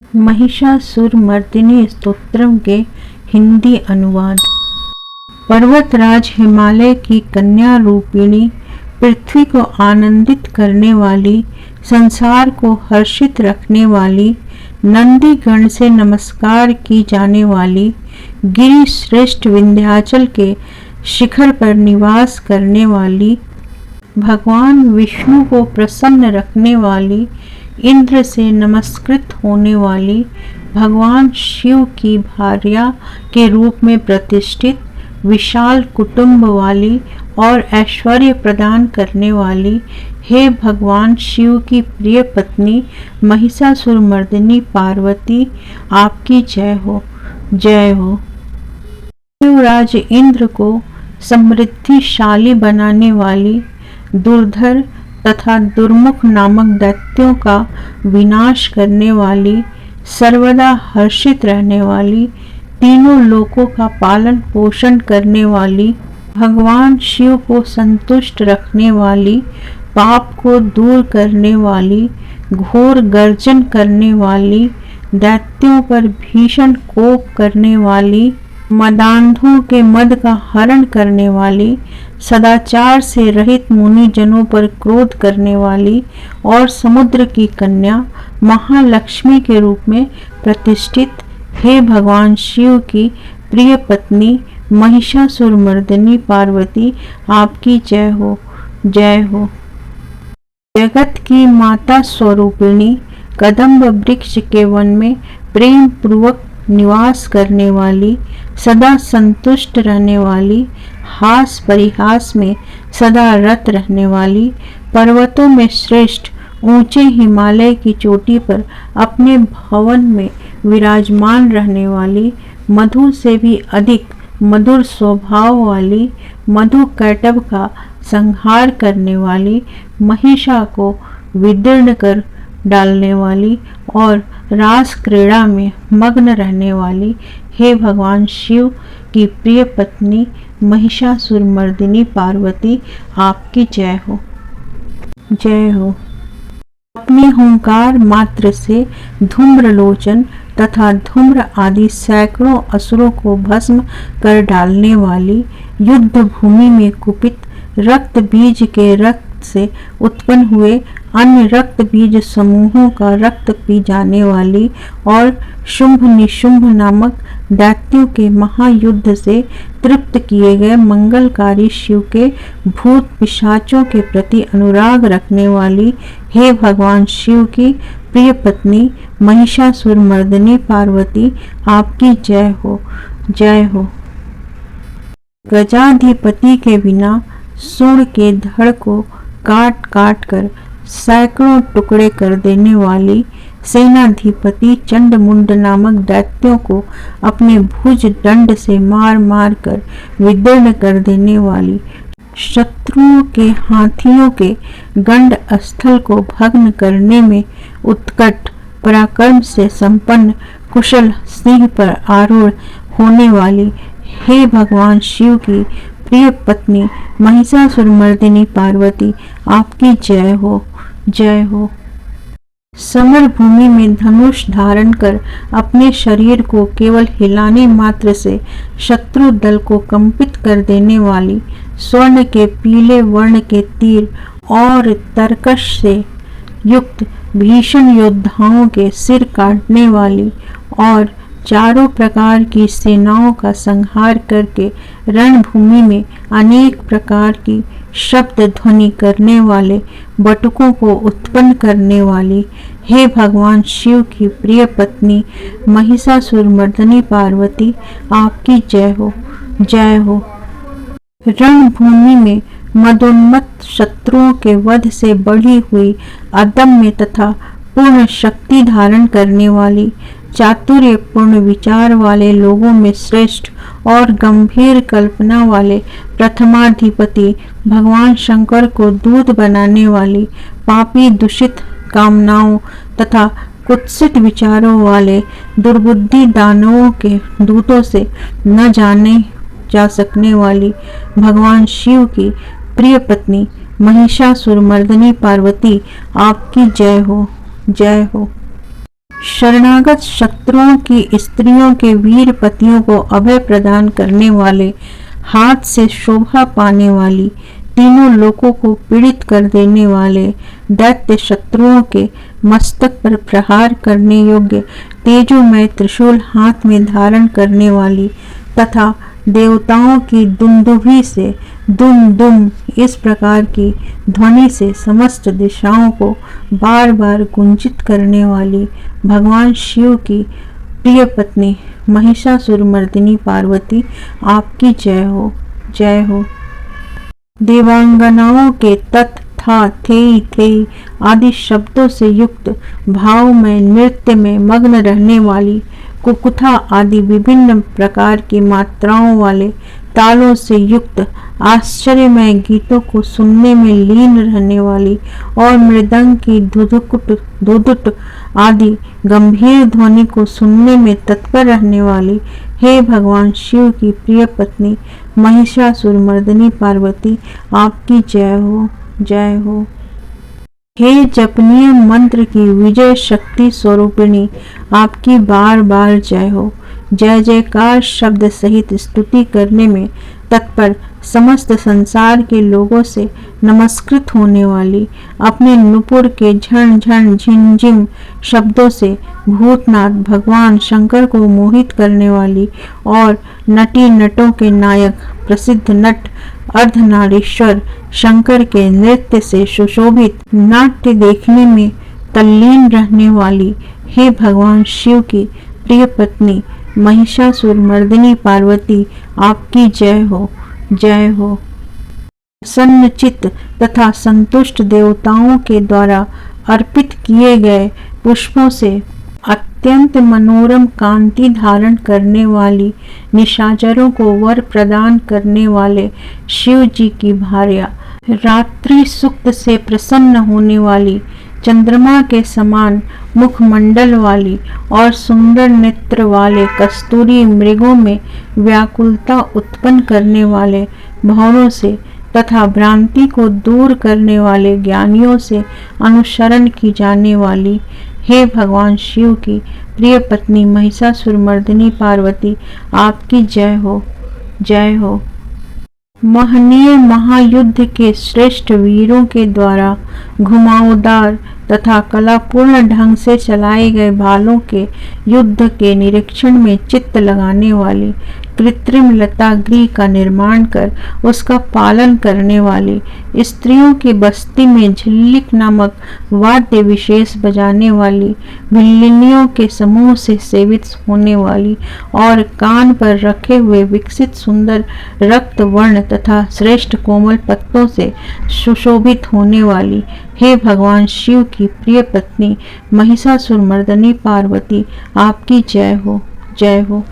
महिषासुरमर्दिनी स्तोत्रम के हिंदी अनुवाद। पर्वतराज हिमालय की कन्या रूपिणी, पृथ्वी को आनंदित करने वाली, संसार को हर्षित रखने वाली, नंदी गण से नमस्कार की जाने वाली, गिरि श्रेष्ठ विंध्याचल के शिखर पर निवास करने वाली, भगवान विष्णु को प्रसन्न रखने वाली, इंद्र से नमस्कृत होने वाली, भगवान शिव की भार्या के रूप में प्रतिष्ठित, विशाल कुटुंब वाली और ऐश्वर्य प्रदान करने वाली, हे भगवान शिव की प्रिय पत्नी महिषासुरमर्दिनी पार्वती, आपकी जय हो, जय हो। देवराज इंद्र को समृद्धिशाली बनाने वाली, दुर्धर तथा दुर्मुख नामक दैत्यों का विनाश करने वाली, सर्वदा हर्षित रहने वाली, तीनों लोकों का पालन पोषण करने वाली, भगवान शिव को संतुष्ट रखने वाली, पाप को दूर करने वाली, घोर गर्जन करने वाली, दैत्यों पर भीषण कोप करने वाली, मदांधों के मद का हरण करने वाली, सदाचार से रहित मुनि जनों पर क्रोध करने वाली और समुद्र की कन्या महालक्ष्मी के रूप में प्रतिष्ठित, हे भगवान शिव की प्रिय पत्नी महिषासुरमर्दिनी पार्वती, आपकी जय हो, जय हो। जगत की माता स्वरूपिणी, कदम्ब वृक्ष के वन में प्रेम पूर्वक निवास करने वाली, सदा संतुष्ट रहने वाली, हास परिहास में सदा रत रहने वाली, पर्वतों में श्रेष्ठ ऊंचे हिमालय की चोटी पर अपने भवन में विराजमान रहने वाली, मधु से भी अधिक मधुर स्वभाव वाली, मधु कैटभ का संहार करने वाली, महिषा को विदीर्ण कर डालने वाली और रास क्रीड़ा में मग्न रहने वाली, हे भगवान शिव की प्रिय पत्नी महिषासुरमर्दिनी पार्वती, आपकी जय हो, जय हो। अपने हुंकार मात्र से धूम्रलोचन तथा धूम्र आदि सैकड़ों असुरों को भस्म कर डालने वाली, युद्ध भूमि में कुपित रक्त बीज के रक्त से उत्पन्न हुए अन्य रक्त बीज समूहों का रक्त पी जाने वाली और शुंभ निशुंभ नामक दैत्यों के महायुद्ध से तृप्त किए गए मंगलकारी शिव के भूत पिशाचों के प्रति अनुराग रखने वाली, हे भगवान शिव की प्रिय पत्नी महिषासुरमर्दिनी पार्वती, आपकी जय हो, जय हो। गजाधिपति के बिना सूर्ण के धड़ को काट काट कर सैकड़ों टुकड़े कर देने वाली, सेनाधिपति चंडमुंड नामक दैत्यों को अपने भुज दंड से मार मार कर विदीर्ण कर देने वाली, शत्रुओं के हाथियों के गंड स्थल को भग्न करने में उत्कट पराक्रम से संपन्न कुशल सिंह पर आरूढ़ होने वाली, हे भगवान शिव की प्रिय पत्नी महिषासुरमर्दिनी पार्वती, आपकी जय हो, जय हो। समर भूमि में धनुष धारण कर अपने शरीर को केवल हिलाने मात्र से शत्रु दल को कंपित कर देने वाली, स्वर्ण के पीले वर्ण के तीर और तरकश से युक्त भीषण योद्धाओं के सिर काटने वाली और चारों प्रकार की सेनाओं का संहार करके रणभूमि में अनेक प्रकार की शब्द ध्वनि करने वाले बटुकों को उत्पन्न करने वाली, हे भगवान शिव की प्रिय पत्नी महिषासुरमर्दिनी पार्वती, आपकी जय हो, जय हो। रणभूमि में मदोन्मत्त शत्रुओं के वध से बढ़ी हुई अदम्य तथा पूर्ण शक्ति धारण करने वाली, चातुर्यपूर्ण विचार वाले लोगों में श्रेष्ठ और गंभीर कल्पना वाले प्रथमाधिपति भगवान शंकर को दूत बनाने वाली, पापी दूषित कामनाओं तथा कुत्सित विचारों वाले दुर्बुद्धि दानवों के दूतों से न जाने जा सकने वाली, भगवान शिव की प्रिय पत्नी महिषासुरमर्दिनी पार्वती, आपकी जय हो, जय हो। शरणागत शत्रुओं की स्त्रियों के वीर पतियों को अभय प्रदान करने वाले, हाथ से शोभा पाने वाली, तीनों लोकों को पीड़ित कर देने वाले, दैत्य शत्रुओं के मस्तक पर प्रहार करने योग्य तेजोमय त्रिशूल हाथ में धारण करने वाली तथा देवताओं की दुंदुभी से दुम दुम इस प्रकार की ध्वनि से समस्त दिशाओं को बार बार गुंजित करने वाली भगवान शिव की प्रिय पत्नी महिषासुरमर्दिनी पार्वती, आपकी जय हो, जय हो। देवांगनाओं के तत् था थे आदि शब्दों से युक्त भाव में नृत्य में मग्न रहने वाली, कुकुथा आदि विभिन्न प्रकार की मात्राओं वाले तालों से युक्त आश्चर्यमय गीतों को सुनने में लीन रहने वाली और मृदंग की धुधुट आदि गंभीर ध्वनि को सुनने में तत्पर रहने वाली, हे भगवान शिव की प्रिय पत्नी महिषासुरमर्दिनी पार्वती, आपकी जय हो, जय हो। हे जपनीय मंत्र की विजय शक्ति स्वरूपिणी, आपकी बार बार जय हो। जय जयकार शब्द सहित स्तुति करने में तत्पर समस्त संसार के लोगों से नमस्कृत होने वाली, अपने नुपुर के झन झन झिंझिम शब्दों से भूतनाथ भगवान शंकर को मोहित करने वाली और नटी नटों के नायक प्रसिद्ध नट अर्धनारीश्वर शंकर के नृत्य से सुशोभित नाट्य देखने में तल्लीन रहने वाली, हे भगवान शिव की प्रिय पत्नी महिषासुरमर्दिनी पार्वती, आपकी जय हो, जय हो। सन्नचित तथा संतुष्ट देवताओं के द्वारा अर्पित किए गए पुष्पों से अत्यंत मनोरम कांति धारण करने वाली, निशाचरों को वर प्रदान करने वाले शिव जी की भार्या, रात्रि सुक्त से प्रसन्न होने वाली, चंद्रमा के समान मुखमंडल वाली और सुंदर नेत्र वाले कस्तूरी मृगों में व्याकुलता उत्पन्न करने वाले भवरों से तथा भ्रांति को दूर करने वाले ज्ञानियों से अनुसरण की जाने वाली, हे भगवान शिव की प्रिय पत्नी महिषासुरमर्दिनी पार्वती, आपकी जय हो, जय हो। महनीय महायुद्ध के श्रेष्ठ वीरों के द्वारा घुमावदार तथा कलापूर्ण ढंग से चलाए गए भालों के युद्ध के निरीक्षण में चित्त लगाने वाली, कृत्रिम लता गृह का निर्माण कर उसका पालन करने वाली, स्त्रियों की बस्ती में झिल्लिक नामक वाद्य विशेष बजाने वाली, भिल्लिनियों के समूह से सेवित होने वाली और कान पर रखे हुए विकसित सुंदर रक्त वर्ण तथा श्रेष्ठ कोमल पत्तों से सुशोभित होने वाली, हे भगवान शिव की प्रिय पत्नी महिषासुरमर्दिनी पार्वती, आपकी जय हो, जय हो।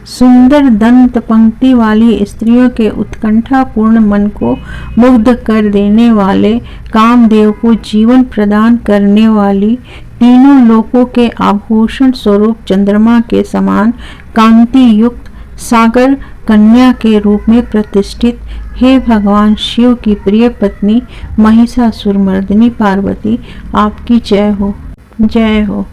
सुंदर दंत पंक्ति वाली स्त्रियों के उत्कंठापूर्ण मन को मुग्ध कर देने वाले, कामदेव को जीवन प्रदान करने वाली, तीनों लोकों के आभूषण स्वरूप चंद्रमा के समान कांति युक्त सागर कन्या के रूप में प्रतिष्ठित, हे भगवान शिव की प्रिय पत्नी महिषासुरमर्दिनी पार्वती, आपकी जय हो, जय हो।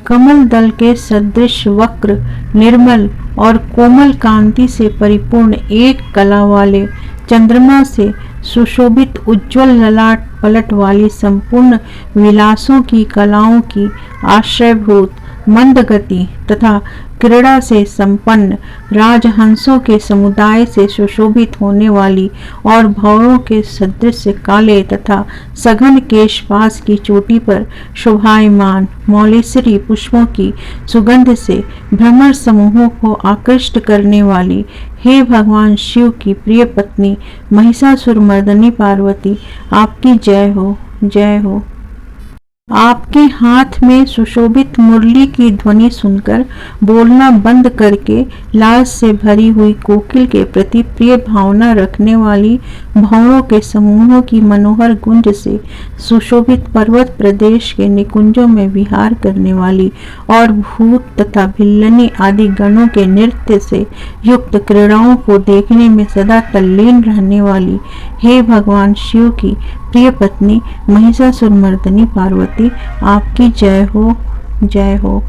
कमल दल के सदृश वक्र, निर्मल और कोमल कांति से परिपूर्ण एक कला वाले, चंद्रमा से सुशोभित उज्ज्वल ललाट पलट वाली, संपूर्ण विलासों की कलाओं की आश्रयभूत, मंद गति तथा क्रीड़ा से संपन्न, राजहंसों के समुदाय से सुशोभित होने वाली और भौरों के सदृश काले तथा सघन केशपाश की चोटी पर शोभायमान मौलेश्वरी पुष्पों की सुगंध से भ्रमर समूहों को आकृष्ट करने वाली, हे भगवान शिव की प्रिय पत्नी महिषासुरमर्दिनी पार्वती, आपकी जय हो, जय हो। आपके हाथ में सुशोभित मुरली की ध्वनि सुनकर बोलना बंद करके लाज से भरी हुई कोकिल के प्रति प्रिय भावना रखने वाली भंवरों के समूहों की मनोहर गुंज से सुशोभित पर्वत प्रदेश के निकुंजों में विहार करने वाली और भूत तथा भिल्लनी आदि गणों के नृत्य से युक्त क्रीड़ाओं को देखने में सदा तल्लीन रहने वाली हे भगवान शिव की प्रिय पत्नी महिषासुरमर्दिनी पार्वती, आपकी जय हो, जय हो।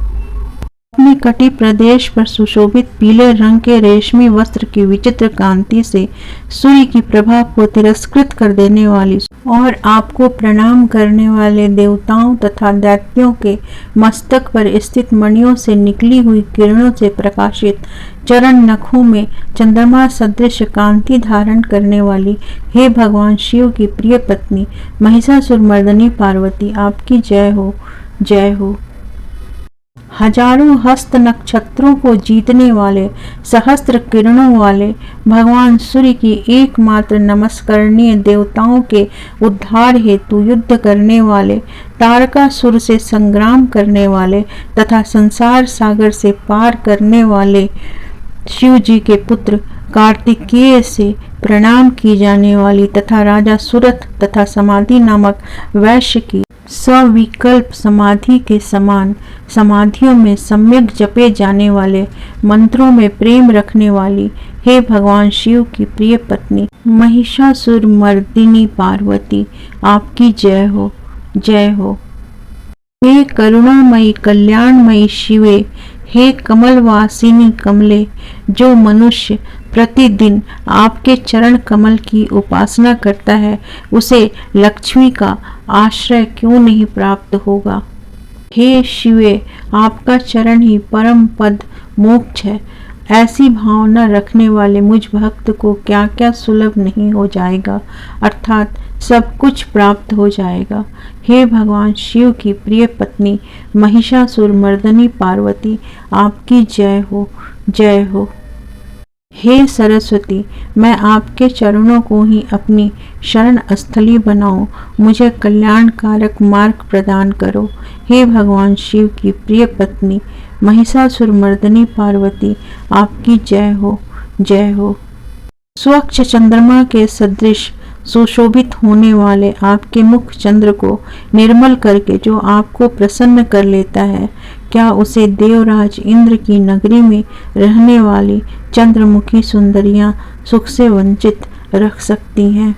अपने कटी प्रदेश पर सुशोभित पीले रंग के रेशमी वस्त्र की विचित्र कांति से सूर्य की प्रभा को तिरस्कृत कर देने वाली और आपको प्रणाम करने वाले देवताओं तथा दैत्यों के मस्तक पर स्थित मणियों से निकली हुई किरणों से प्रकाशित चरण नखों में चंद्रमा सदृश कांति धारण करने वाली हे भगवान शिव की प्रिय पत्नी महिषासुरमर्दिनी पार्वती, आपकी जय हो, जय हो। हजारों हस्त नक्षत्रों को जीतने वाले सहस्त्र किरणों वाले भगवान सूर्य की एकमात्र नमस्करणीय देवताओं के उद्धार हेतु युद्ध करने वाले, तारकासुर से संग्राम करने वाले तथा संसार सागर से पार करने वाले शिव जी के पुत्र कार्तिकेय से प्रणाम की जाने वाली तथा राजा सुरथ तथा समाधि नामक वैश्य की सविकल्प समाधि के समान समाधियों में सम्यक जपे जाने वाले मंत्रों में प्रेम रखने वाली हे भगवान शिव की प्रिय पत्नी महिषासुरमर्दिनी पार्वती, आपकी जय हो, जय हो। हे करुणामयी कल्याणमयी शिवे, हे कमलवासिनी कमले, जो मनुष्य प्रतिदिन आपके चरण कमल की उपासना करता है उसे लक्ष्मी का आश्रय क्यों नहीं प्राप्त होगा। हे शिवे, आपका चरण ही परम पद मोक्ष है। ऐसी भावना रखने वाले मुझ भक्त को क्या क्या सुलभ नहीं हो जाएगा, अर्थात सब कुछ प्राप्त हो जाएगा। हे भगवान शिव की प्रिय पत्नी महिषासुरमर्दिनी पार्वती, आपकी जय हो, जय हो। हे सरस्वती, मैं आपके चरणों को ही अपनी शरण स्थली बनाऊं, मुझे कल्याणकारक मार्ग प्रदान करो। हे भगवान शिव की प्रिय पत्नी महिषासुरमर्दिनी पार्वती, आपकी जय हो, जय हो। स्वच्छ चंद्रमा के सदृश सुशोभित होने वाले आपके मुख चंद्र को निर्मल करके जो आपको प्रसन्न कर लेता है, क्या उसे देवराज इंद्र की नगरी में रहने वाली चंद्रमुखी सुंदरियां सुख से वंचित रख सकती हैं।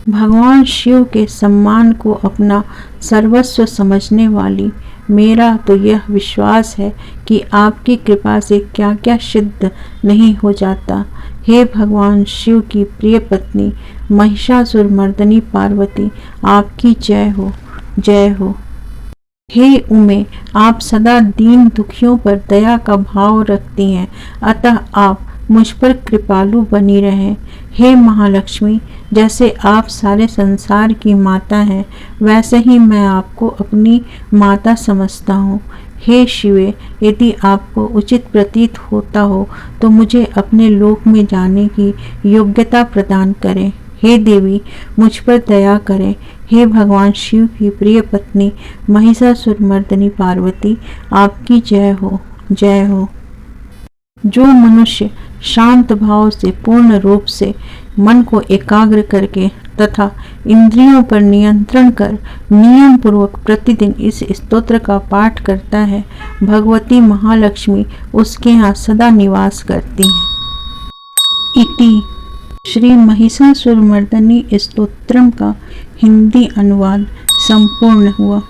भगवान शिव के सम्मान को अपना सर्वस्व समझने वाली मेरा तो यह विश्वास है कि आपकी कृपा से क्या क्या सिद्ध नहीं हो जाता। हे भगवान शिव की प्रिय पत्नी महिषासुरमर्दिनी पार्वती, आपकी जय हो, जय हो। हे उमे, आप सदा दीन दुखियों पर दया का भाव रखती हैं, अतः आप मुझ पर कृपालु बनी रहें। हे महालक्ष्मी, जैसे आप सारे संसार की माता हैं, वैसे ही मैं आपको अपनी माता समझता हूँ। हे शिवे, यदि आपको उचित प्रतीत होता हो तो मुझे अपने लोक में जाने की योग्यता प्रदान करें। हे देवी, मुझ पर दया करें। हे भगवान शिव की प्रिय पत्नी महिषासुरमर्दिनी पार्वती, आपकी जय हो, जय हो। जो मनुष्य शांत भाव से पूर्ण रूप से मन को एकाग्र करके तथा इंद्रियों पर नियंत्रण कर नियम पूर्वक प्रतिदिन इस स्तोत्र का पाठ करता है, भगवती महालक्ष्मी उसके यहाँ सदा निवास करती हैं। इति श्री महिषासुरमर्दिनी स्तोत्रम का हिंदी अनुवाद संपूर्ण हुआ।